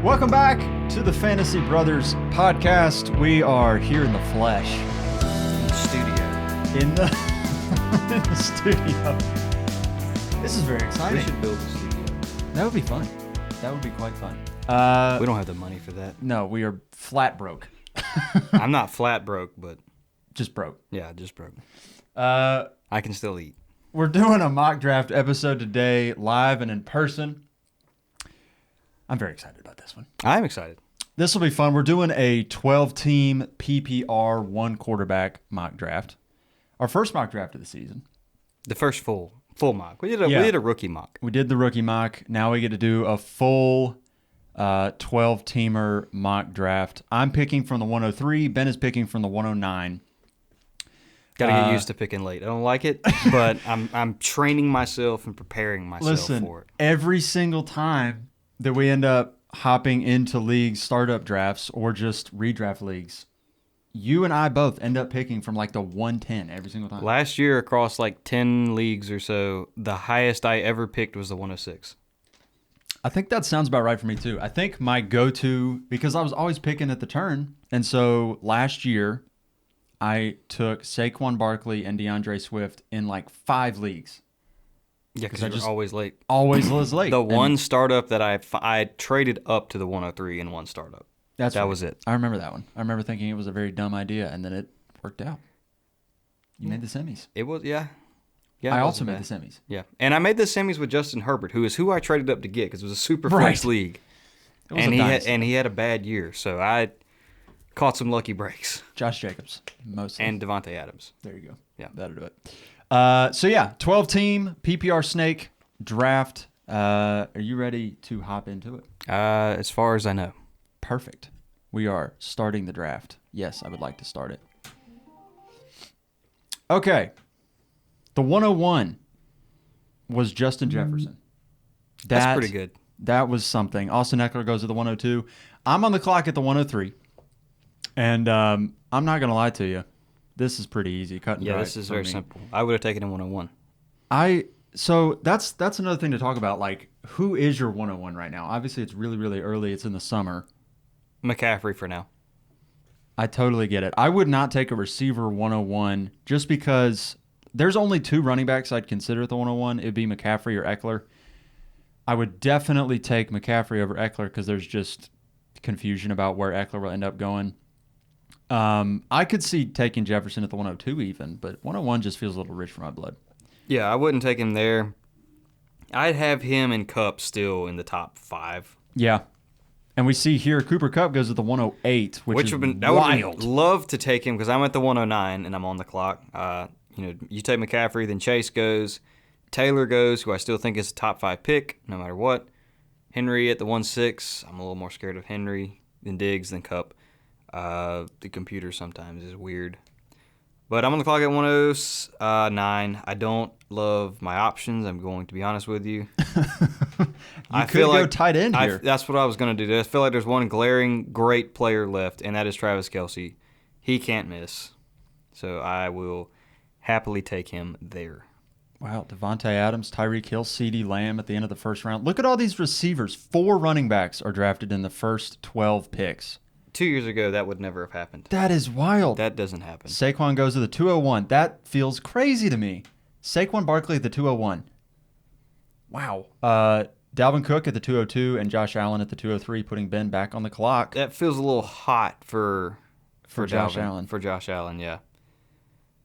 Welcome back to the Fantasy Brothers podcast. We are here in the flesh. In the studio. In the studio. This is very exciting. We should build a studio. That would be fun. That would be quite fun. We don't have the money for that. No, we are flat broke. I'm not flat broke, but... Just broke. Yeah, just broke. I can still eat. We're doing a mock draft episode today, live and in person. I'm very excited about this one. I'm excited. This will be fun. We're doing a 12-team PPR one quarterback mock draft. Our first mock draft of the season. The first full mock. We did a rookie mock. We did the rookie mock. Now we get to do a full 12-teamer mock draft. I'm picking from the 103. Ben is picking from the 109. Got to get used to picking late. I don't like it, but I'm training myself and preparing myself for it. Every single time that we end up hopping into leagues, startup drafts, or just redraft leagues, you and I both end up picking from like the 110 every single time. Last year, across like 10 leagues or so, the highest I ever picked was the 106. I think that sounds about right for me too. I think my go-to, because I was always picking at the turn, and so last year I took Saquon Barkley and DeAndre Swift in like 5 leagues. Yeah, because I just always late. Always was late. The one startup that I traded up to the 103 in one startup. That was it. I remember that one. I remember thinking it was a very dumb idea, and then it worked out. You made the semis. It was, yeah. I also made the semis. Yeah, and I made the semis with Justin Herbert, who I traded up to get because it was a super flex league. And he had a bad year, so I caught some lucky breaks. Josh Jacobs, mostly. And Devontae Adams. There you go. Yeah. That'll do it. 12-team PPR snake draft. Are you ready to hop into it? As far as I know. Perfect. We are starting the draft. Yes, I would like to start it. Okay. The 101 was Justin Jefferson. That's pretty good. That was something. Austin Eckler goes to the 102. I'm on the clock at the 103. And I'm not going to lie to you. This is pretty easy. Cut and dry. Yeah, this is very simple. I would have taken a 101. So that's another thing to talk about. Like, who is your 101 right now? Obviously, it's really, really early. It's in the summer. McCaffrey for now. I totally get it. I would not take a receiver 101 just because there's only 2 running backs I'd consider at the 101. It'd be McCaffrey or Eckler. I would definitely take McCaffrey over Eckler because there's just confusion about where Eckler will end up going. I could see taking Jefferson at the 102 even, but 101 just feels a little rich for my blood. Yeah, I wouldn't take him there. I'd have him and Kupp still in the top 5. Yeah. And we see here Cooper Kupp goes to the 108, which is wild. I would love to take him because I'm at the 109 and I'm on the clock. You take McCaffrey, then Chase goes. Taylor goes, who I still think is a top 5 pick, no matter what. Henry at the 1-6. I'm a little more scared of Henry than Diggs than Kupp. The computer sometimes is weird. But I'm on the clock at 109. I don't love my options. I'm going to be honest with you. I feel like go tight end here. That's what I was going to do. I feel like there's one glaring great player left, and that is Travis Kelce. He can't miss. So I will happily take him there. Wow, Devontae Adams, Tyreek Hill, CeeDee Lamb at the end of the first round. Look at all these receivers. 4 running backs are drafted in the first 12 picks. 2 years ago, that would never have happened. That is wild. That doesn't happen. Saquon goes to the 201. That feels crazy to me. Saquon Barkley at the 201. Wow. Dalvin Cook at the 202 and Josh Allen at the 203, putting Ben back on the clock. That feels a little hot for Josh Dalvin, Allen. For Josh Allen, yeah.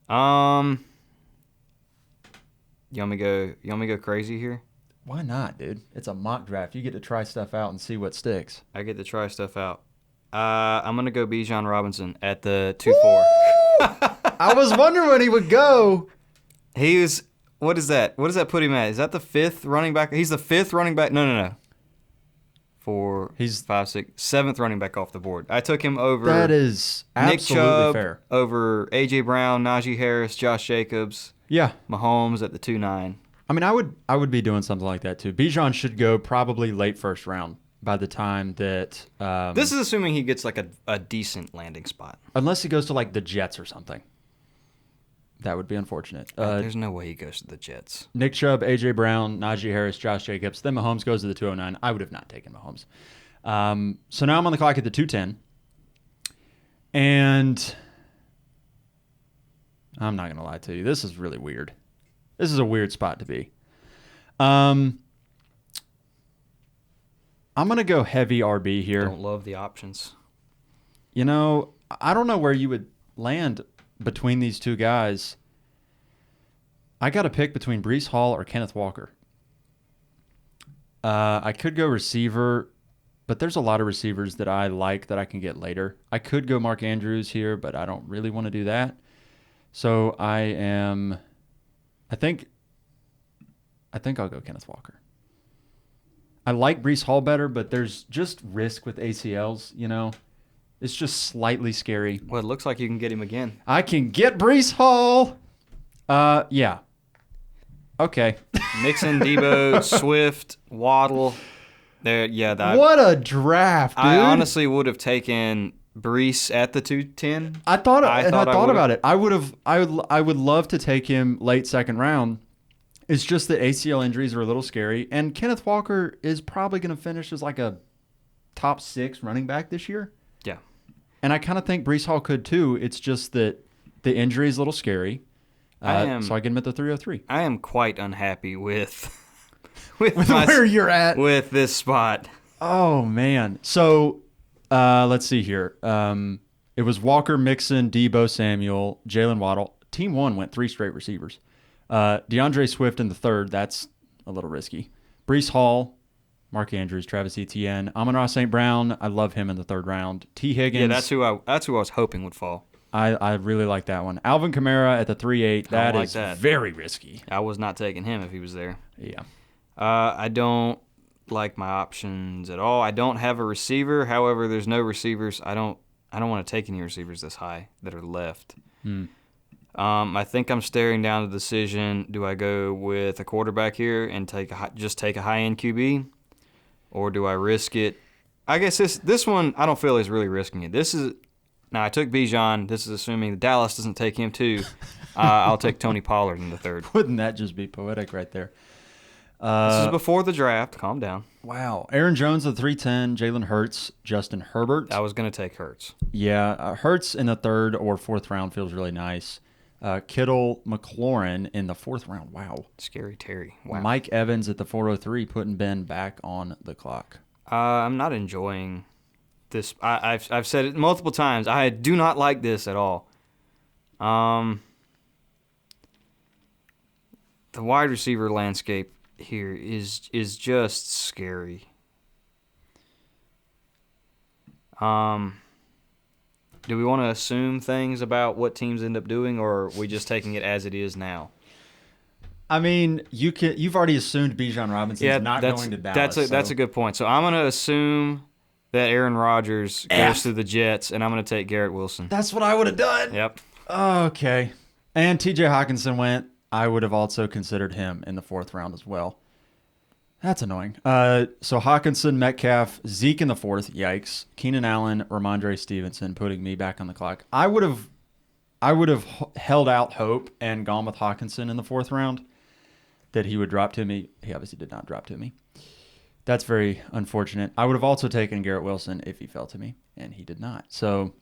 You want me to go crazy here? Why not, dude? It's a mock draft. You get to try stuff out and see what sticks. I get to try stuff out. I'm going to go Bijan Robinson at the 2-4. I was wondering when he would go. He was, what is that? What does that put him at? Is that the 5th running back? He's the 5th running back. No. He's 5, 6, 7th running back off the board. I took him over. That is absolutely Nick Chubb, fair. Over A.J. Brown, Najee Harris, Josh Jacobs. Yeah. Mahomes at the 2-9. I mean, I would be doing something like that too. Bijan should go probably late first round by the time that... this is assuming he gets like a decent landing spot. Unless he goes to like the Jets or something. That would be unfortunate. There's no way he goes to the Jets. Nick Chubb, A.J. Brown, Najee Harris, Josh Jacobs. Then Mahomes goes to the 209. I would have not taken Mahomes. So now I'm on the clock at the 2:10. And I'm not going to lie to you. This is really weird. This is a weird spot to be. I'm going to go heavy RB here. Don't love the options. You know, I don't know where you would land between these two guys. I got to pick between Breece Hall or Kenneth Walker. I could go receiver, but there's a lot of receivers that I like that I can get later. I could go Mark Andrews here, but I don't really want to do that. So I think I'll go Kenneth Walker. I like Breece Hall better, but there's just risk with ACLs, you know. It's just slightly scary. Well, it looks like you can get him again. I can get Breece Hall. Yeah. Okay. Mixon, Debo, Swift, Waddle. There, yeah. What a draft, dude. I honestly would have taken Breece at the 2:10. I thought about it. I would love to take him late second round. It's just that ACL injuries are a little scary, and Kenneth Walker is probably going to finish as like a top 6 running back this year. Yeah. And I kind of think Breece Hall could too. It's just that the injury is a little scary. So I get him at the 303. I am quite unhappy with where you're at with this spot. Oh man. So let's see here. It was Walker, Mixon, Debo Samuel, Jalen Waddle. Team 1 went 3 straight receivers. DeAndre Swift in the 3rd. That's a little risky. Breece Hall, Mark Andrews, Travis Etienne, Amon-Ra St. Brown. I love him in the 3rd round. T. Higgins. Yeah, that's who I was hoping would fall. I really like that one. Alvin Kamara at the 3.8. That is very risky. I was not taking him if he was there. Yeah. I don't like my options at all. I don't have a receiver. However, there's no receivers. I don't want to take any receivers this high that are left. I think I'm staring down the decision. Do I go with a quarterback here and just take a high-end QB? Or do I risk it? I guess this one I don't feel is really risking it. Now, I took Bijan. This is assuming Dallas doesn't take him too. I'll take Tony Pollard in the 3rd. Wouldn't that just be poetic right there? This is before the draft. Calm down. Wow. Aaron Jones at 310, Jalen Hurts, Justin Herbert. I was going to take Hurts. Yeah, Hurts in the 3rd or 4th round feels really nice. Kittle, McLaurin in the 4th round. Wow. Scary Terry. Wow. Mike Evans at the 403, putting Ben back on the clock. I'm not enjoying this. I've said it multiple times. I do not like this at all. The wide receiver landscape here is just scary. Do we want to assume things about what teams end up doing, or are we just taking it as it is now? I mean, you've already assumed Bijan Robinson's not going to Dallas. That's a good point. So I'm going to assume that Aaron Rodgers goes to the Jets, and I'm going to take Garrett Wilson. That's what I would have done. Yep. Okay. And TJ Hawkinson went. I would have also considered him in the 4th round as well. That's annoying. So Hawkinson, Metcalf, Zeke in the 4th. Yikes. Keenan Allen, Ramondre Stevenson, putting me back on the clock. I would have held out hope and gone with Hawkinson in the 4th round that he would drop to me. He obviously did not drop to me. That's very unfortunate. I would have also taken Garrett Wilson if he fell to me, and he did not. So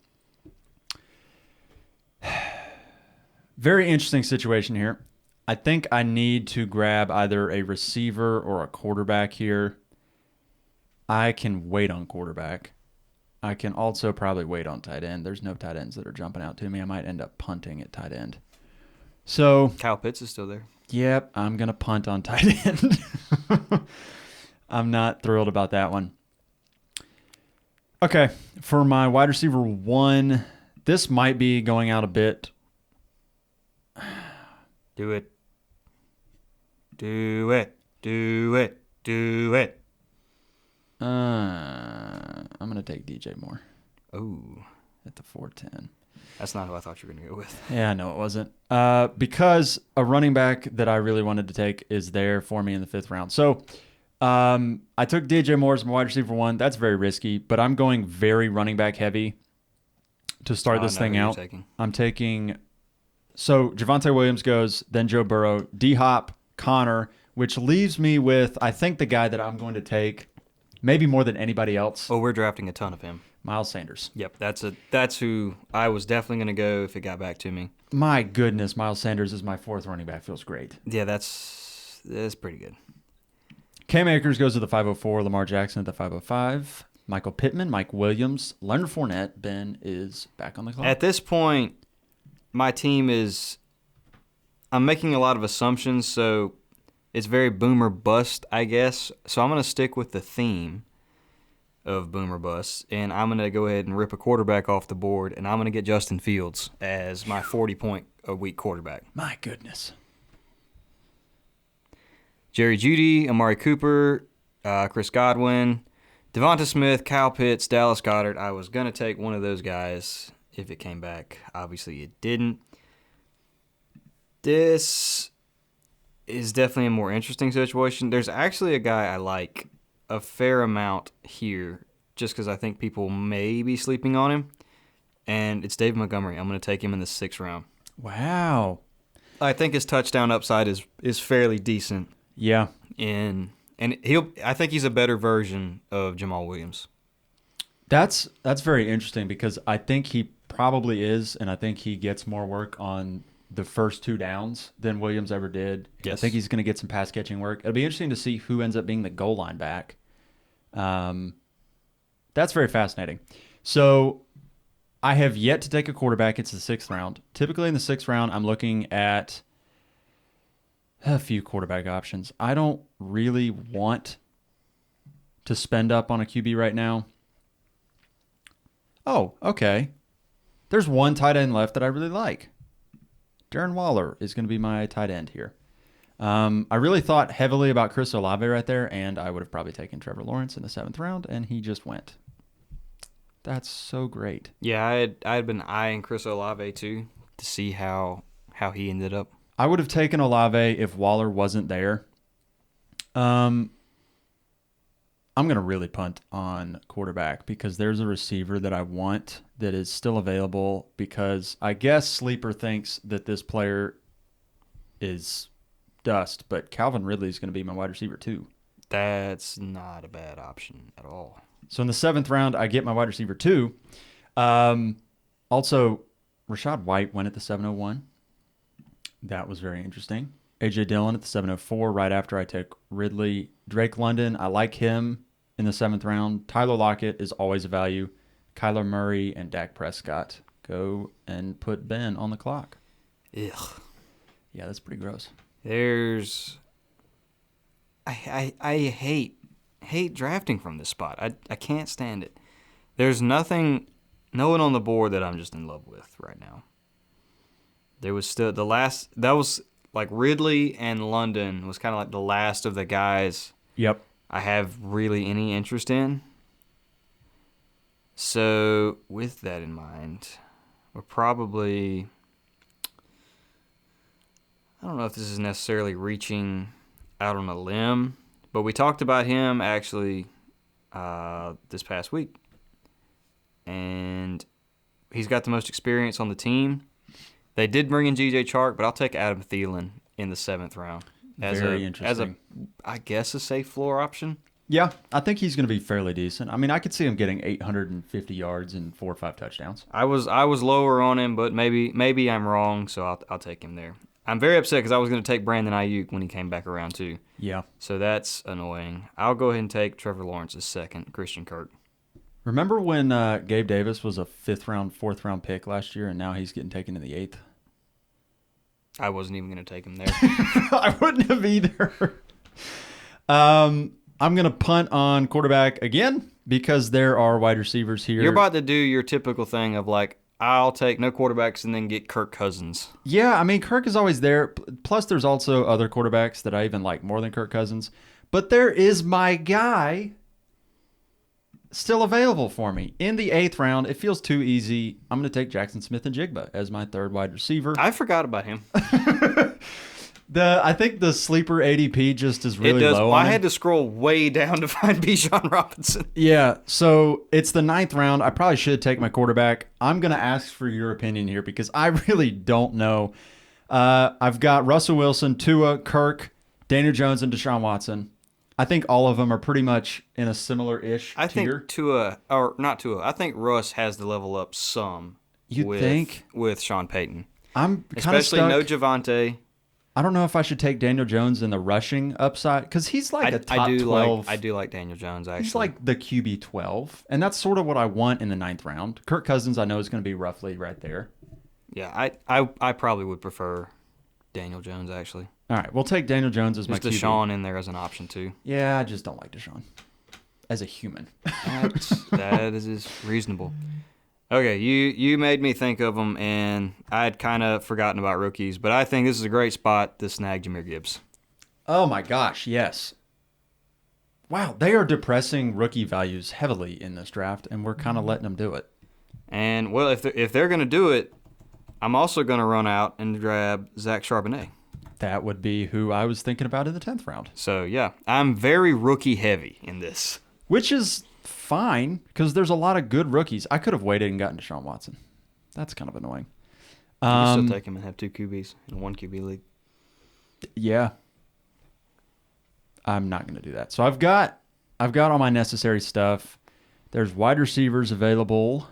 very interesting situation here. I think I need to grab either a receiver or a quarterback here. I can wait on quarterback. I can also probably wait on tight end. There's no tight ends that are jumping out to me. I might end up punting at tight end. So Kyle Pitts is still there. Yep, I'm going to punt on tight end. I'm not thrilled about that one. Okay, for my wide receiver 1, this might be going out a bit. Do it. Do it. Do it. Do it. I'm going to take DJ Moore. Oh. At the 410. That's not who I thought you were going to go with. Yeah, no, it wasn't. Because a running back that I really wanted to take is there for me in the 5th round. So I took DJ Moore as my wide receiver 1. That's very risky, but I'm going very running back heavy to start this thing out. I'm taking... So Javonte Williams goes, then Joe Burrow, D-Hop, Connor, which leaves me with, I think, the guy that I'm going to take maybe more than anybody else. Oh, we're drafting a ton of him. Miles Sanders. Yep, that's who I was definitely going to go if it got back to me. My goodness, Miles Sanders is my fourth running back. Feels great. Yeah, that's pretty good. Cam Akers goes to the 504. Lamar Jackson at the 505. Michael Pittman, Mike Williams, Leonard Fournette. Ben is back on the clock. At this point, my team is. I'm making a lot of assumptions, so it's very boomer bust, I guess. So I'm going to stick with the theme of boomer bust, and I'm going to go ahead and rip a quarterback off the board, and I'm going to get Justin Fields as my 40-point-a-week quarterback. My goodness. Jerry Jeudy, Amari Cooper, Chris Godwin, Devonta Smith, Kyle Pitts, Dallas Goedert. I was going to take one of those guys if it came back. Obviously, it didn't. This is definitely a more interesting situation. There's actually a guy I like a fair amount here just because I think people may be sleeping on him, and it's David Montgomery. I'm going to take him in the 6th round. Wow. I think his touchdown upside is fairly decent. Yeah. I think he's a better version of Jamal Williams. That's very interesting because I think he probably is, and I think he gets more work on the first 2 downs than Williams ever did. Yes. I think he's going to get some pass catching work. It'll be interesting to see who ends up being the goal line back. That's very fascinating. So I have yet to take a quarterback. It's the 6th round. Typically in the 6th round, I'm looking at a few quarterback options. I don't really want to spend up on a QB right now. Oh, okay. There's one tight end left that I really like. Darren Waller is going to be my tight end here. I really thought heavily about Chris Olave right there, and I would have probably taken Trevor Lawrence in the 7th round, and he just went. That's so great. Yeah, I had been eyeing Chris Olave too to see how he ended up. I would have taken Olave if Waller wasn't there. I'm going to really punt on quarterback because there's a receiver that I want that is still available because I guess Sleeper thinks that this player is dust, but Calvin Ridley is going to be my wide receiver too. That's not a bad option at all. So in the 7th round, I get my wide receiver too. Also, Rashad White went at the 701. That was very interesting. A.J. Dillon at the 704 right after I took Ridley. Drake London, I like him in the 7th round. Tyler Lockett is always a value. Kyler Murray and Dak Prescott. Go and put Ben on the clock. Ugh. Yeah, that's pretty gross. I hate drafting from this spot. I can't stand it. There's no one on the board that I'm just in love with right now. There was still that was like Ridley and London was kind of like the last of the guys Yep. I have really any interest in. So with that in mind, we're probably, I don't know if this is necessarily reaching out on a limb, but we talked about him actually this past week. And he's got the most experience on the team. They did bring in G.J. Chark, but I'll take Adam Thielen in the 7th round. Very interesting. I guess, a safe floor option. Yeah, I think he's going to be fairly decent. I mean, I could see him getting 850 yards and 4 or 5 touchdowns. I was lower on him, but maybe I'm wrong, so I'll take him there. I'm very upset because I was going to take Brandon Ayuk when he came back around too. Yeah. So that's annoying. I'll go ahead and take Trevor Lawrence's 2nd, Christian Kirk. Remember when Gabe Davis was a 5th round, 4th round pick last year, and now he's getting taken in the 8th? I wasn't even going to take him there. I wouldn't have either. I'm going to punt on quarterback again because there are wide receivers here. You're about to do your typical thing of like, I'll take no quarterbacks and then get Kirk Cousins. Yeah, I mean, Kirk is always there. Plus, there's also other quarterbacks that I even like more than Kirk Cousins. But there is my guy still available for me. In the 8th round, it feels too easy. I'm going to take Jackson Smith-Njigba as my 3rd wide receiver. I forgot about him. I think the sleeper ADP just is really low I on him. had to scroll way down to find Bijan Robinson. Yeah, so it's the 9th round. I probably should take my quarterback. I'm going to ask for your opinion here because I really don't know. I've got Russell Wilson, Tua, Kirk, Daniel Jones, and Deshaun Watson. I think all of them are pretty much in a similar-ish I tier. think Tua, or not Tua, I think Russ has to level up some You think? with Sean Payton. I'm kind of Especially stuck. no Javante. I don't know if I should take Daniel Jones in the rushing upside because he's like a top 12. I do like Daniel Jones, actually. He's like the QB 12, and that's sort of what I want in the 9th round. Kirk Cousins, I know, is going to be roughly right there. Yeah, I probably would prefer Daniel Jones, actually. All right, we'll take Daniel Jones as my Just QB. Deshaun in there as an option, too. Yeah, I just don't like Deshaun as a human. That is reasonable. Okay, you made me think of them, and I had kind of forgotten about rookies, but I think this is a great spot to snag Jahmyr Gibbs. Oh my gosh, yes. Wow, they are depressing rookie values heavily in this draft, and we're kind of letting them do it. And, well, if they're going to do it, I'm also going to run out and grab Zach Charbonnet. That would be who I was thinking about in the 10th round. So, yeah, I'm very rookie heavy in this. Which is fine, because there's a lot of good rookies. I could have waited and gotten Deshaun Watson. That's kind of annoying. You can still take him and have 2 QBs in a 1 QB league. Yeah. I'm not going to do that. So I've got all my necessary stuff. There's wide receivers available.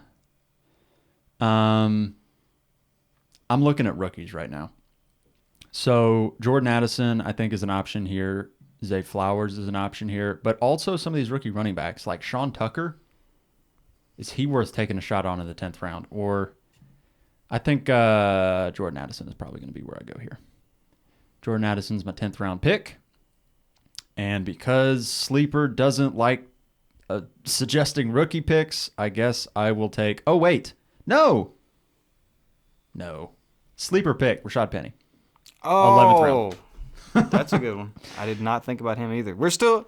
I'm looking at rookies right now. So Jordan Addison, I think, is an option here. Zay Flowers is an option here. But also some of these rookie running backs, like Sean Tucker. Is he worth taking a shot on in the 10th round? Or I think Jordan Addison is probably going to be where I go here. Jordan Addison's my 10th round pick. And because Sleeper doesn't like suggesting rookie picks, I guess I will take... Oh, wait. No. Sleeper pick, Rashad Penny. 11th round. That's a good one. I did not think about him either. We're still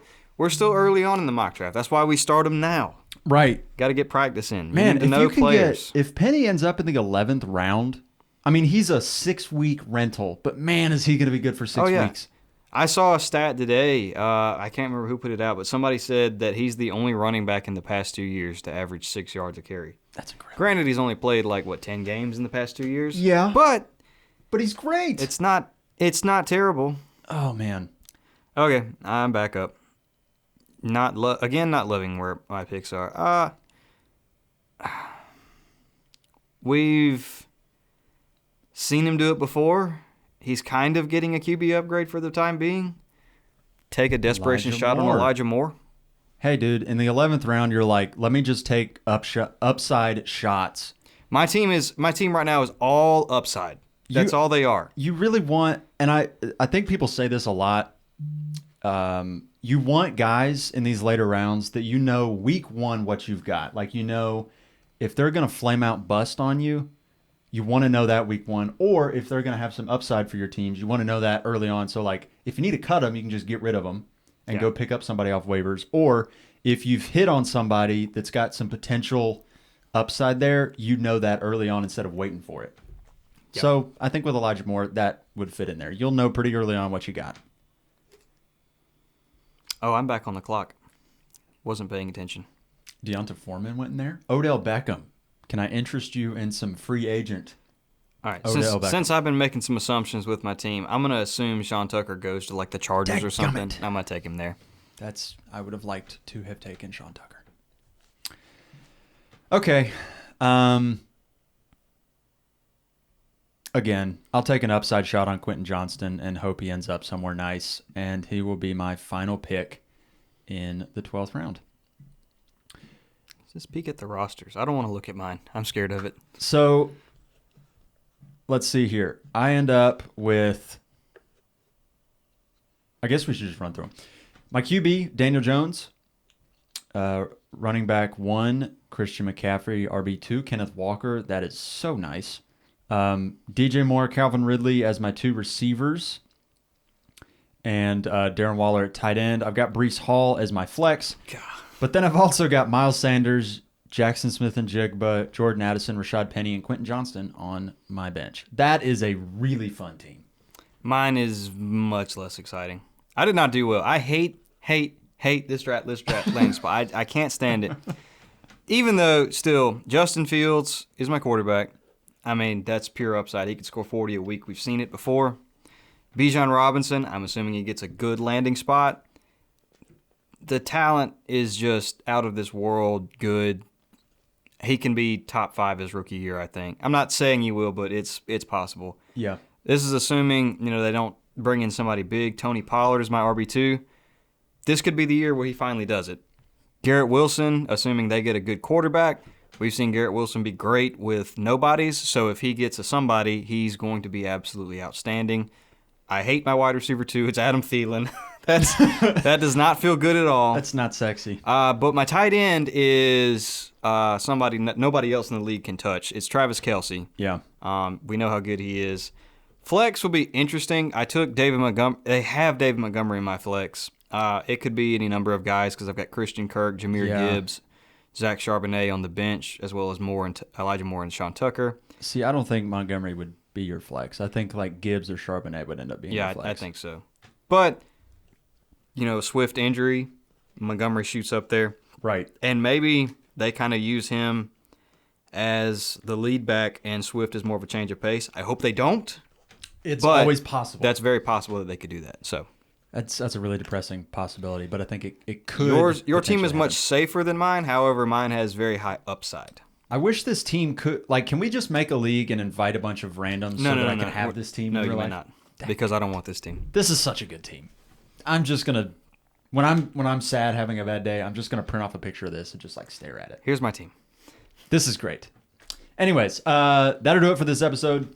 early on in the mock draft. That's why we start him now. Right. Got to get practice in. Man, if you can if Penny ends up in the 11th round, I mean, he's a 6-week rental, but man, is he going to be good for 6 weeks. I saw a stat today. I can't remember who put it out, but somebody said that he's the only running back in the past 2 years to average 6 yards a carry. That's incredible. Granted, he's only played 10 games in the past 2 years. Yeah. But he's great. It's not terrible. Oh, man. Okay, I'm back up. Not loving where my picks are. We've seen him do it before. He's kind of getting a QB upgrade for the time being. Take a desperation shot on Elijah Moore. Hey, dude, in the 11th round, you're like, let me just take upside shots. My team right now is all upside. That's all they are. You really want, and I think people say this a lot. You want guys in these later rounds that you know week 1 what you've got. Like, you know, if they're going to flame out bust on you, you want to know that week 1. Or if they're going to have some upside for your teams, you want to know that early on. So, like, if you need to cut them, you can just get rid of them and go pick up somebody off waivers. Or if you've hit on somebody that's got some potential upside there, you know that early on instead of waiting for it. Yep. So I think with Elijah Moore, that would fit in there. You'll know pretty early on what you got. Oh, I'm back on the clock. Wasn't paying attention. Deonta Foreman went in there. Odell Beckham. Can I interest you in some free agent? All right. Since I've been making some assumptions with my team, I'm going to assume Sean Tucker goes to the Chargers or something. I'm going to take him there. I would have liked to have taken Sean Tucker. Okay. Again, I'll take an upside shot on Quentin Johnston and hope he ends up somewhere nice, and he will be my final pick in the 12th round. Just peek at the rosters. I don't want to look at mine. I'm scared of it. So, let's see here. I end up with... I guess we should just run through them. My QB, Daniel Jones. Running back 1, Christian McCaffrey. RB2, Kenneth Walker. That is so nice. DJ Moore, Calvin Ridley as my 2 receivers. And Darren Waller at tight end. I've got Breece Hall as my flex. God. But then I've also got Miles Sanders, Jackson Smith and Jigba, Jordan Addison, Rashad Penny, and Quentin Johnston on my bench. That is a really fun team. Mine is much less exciting. I did not do well. I hate this draft landing spot. I can't stand it. Even though, still, Justin Fields is my quarterback. I mean, that's pure upside. He could score 40 a week. We've seen it before. Bijan Robinson, I'm assuming he gets a good landing spot. the talent is just out of this world good. He can be top 5 his rookie year, I think. I'm not saying he will, but it's possible. Yeah. This is assuming, they don't bring in somebody big. Tony Pollard is my RB2. This could be the year where he finally does it. Garrett Wilson, assuming they get a good quarterback. We've seen Garrett Wilson be great with nobodies, so if he gets a somebody, he's going to be absolutely outstanding. I hate my wide receiver 2. It's Adam Thielen. That does not feel good at all. That's not sexy. But my tight end is somebody nobody else in the league can touch. It's Travis Kelce. Yeah. We know how good he is. Flex will be interesting. I took David Montgomery. They have David Montgomery in my flex. It could be any number of guys because I've got Christian Kirk, Jahmyr Gibbs, Zach Charbonnet on the bench, as well as Elijah Moore and Sean Tucker. See, I don't think Montgomery would be your flex. I think like Gibbs or Charbonnet would end up being your flex. Yeah, I think so. But, Swift injury, Montgomery shoots up there. Right. And maybe they kind of use him as the lead back and Swift is more of a change of pace. I hope they don't. It's but always possible. That's very possible that they could do that. So that's a really depressing possibility, but I think it could. Your team is happen. much safer than mine. However, mine has very high upside. I wish this team could can we just make a league and invite a bunch of randoms so that I can have this team? No, in you real may life? not, because I don't want this team. This is such a good team. I'm just gonna when I'm sad having a bad day, I'm just gonna print off a picture of this and just stare at it. Here's my team. This is great. Anyways, that'll do it for this episode.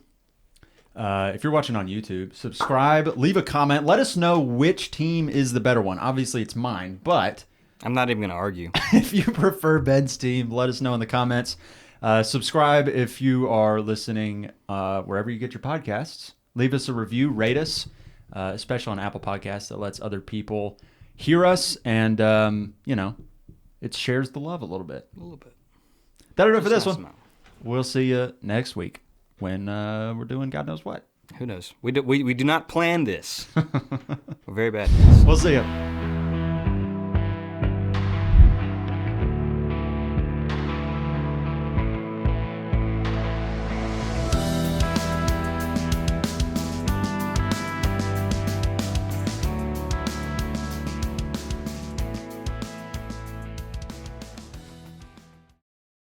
If you're watching on YouTube, subscribe, leave a comment. Let us know which team is the better one. Obviously, it's mine, but I'm not even going to argue. if you prefer Ben's team, let us know in the comments. Subscribe if you are listening wherever you get your podcasts. Leave us a review, rate us, especially on Apple Podcasts. That lets other people hear us, and it shares the love a little bit. A little bit. That'll do it for this Nice one. amount. We'll see you next week when we're doing God knows what. Who knows? We do not plan this. We're very bad. We'll see you.